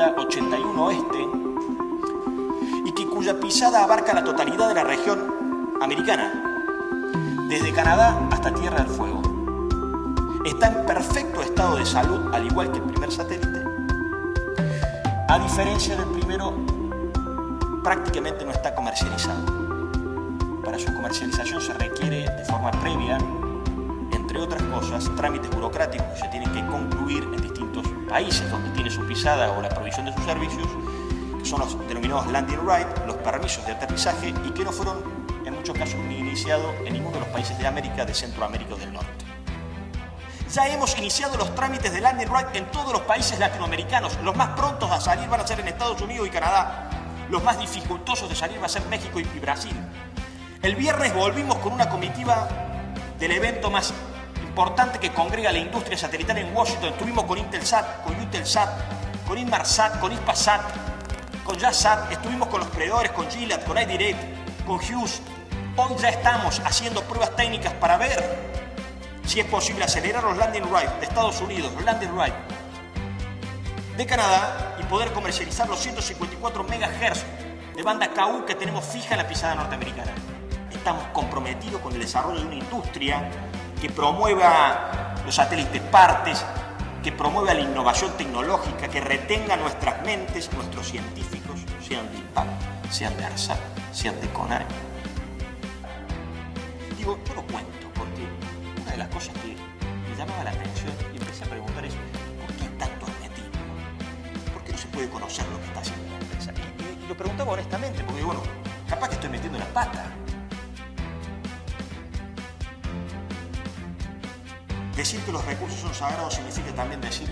ruta 81 Oeste y cuya pisada abarca la totalidad de la región americana, desde Canadá hasta Tierra del Fuego. Está en perfecto estado de salud, al igual que el primer satélite. A diferencia del primero, prácticamente no está comercializado. Para su comercialización se requiere de forma previa, entre otras cosas, trámites burocráticos que se tienen que concluir en distintos países donde tiene su pisada o la provisión de sus servicios, que son los denominados landing right, los permisos de aterrizaje, y que no fueron en muchos casos ni iniciados en ninguno de los países de América, de Centroamérica o del Norte. Ya hemos iniciado los trámites de landing right en todos los países latinoamericanos. Los más prontos a salir van a ser en Estados Unidos y Canadá. Los más dificultosos de salir va a ser México y Brasil. El viernes volvimos con una comitiva del evento más importante que congrega la industria satelital en Washington. Estuvimos con Intelsat, con Eutelsat, con Inmarsat, con Hispasat, con Jazzsat. Estuvimos con los proveedores, con Gilat, con iDirect, con Hughes. Hoy ya estamos haciendo pruebas técnicas para ver si es posible acelerar los landing right de Estados Unidos, los landing right de Canadá, y poder comercializar los 154 MHz de banda KU que tenemos fija en la pisada norteamericana. Estamos comprometidos con el desarrollo de una industria que promueva los satélites partes, que promueva la innovación tecnológica, que retenga nuestras mentes, nuestros científicos, sean de IPAC, sean de ARSAT, sean de CONARE. Digo, yo lo cuento porque una de las cosas que me llamaba la atención y empecé a preguntar es: ¿por qué tanto hermetismo? ¿Por qué no se puede conocer lo que está haciendo la empresa? Y lo preguntaba honestamente, porque bueno, capaz que estoy metiendo la pata. Decir que los recursos son sagrados significa también decir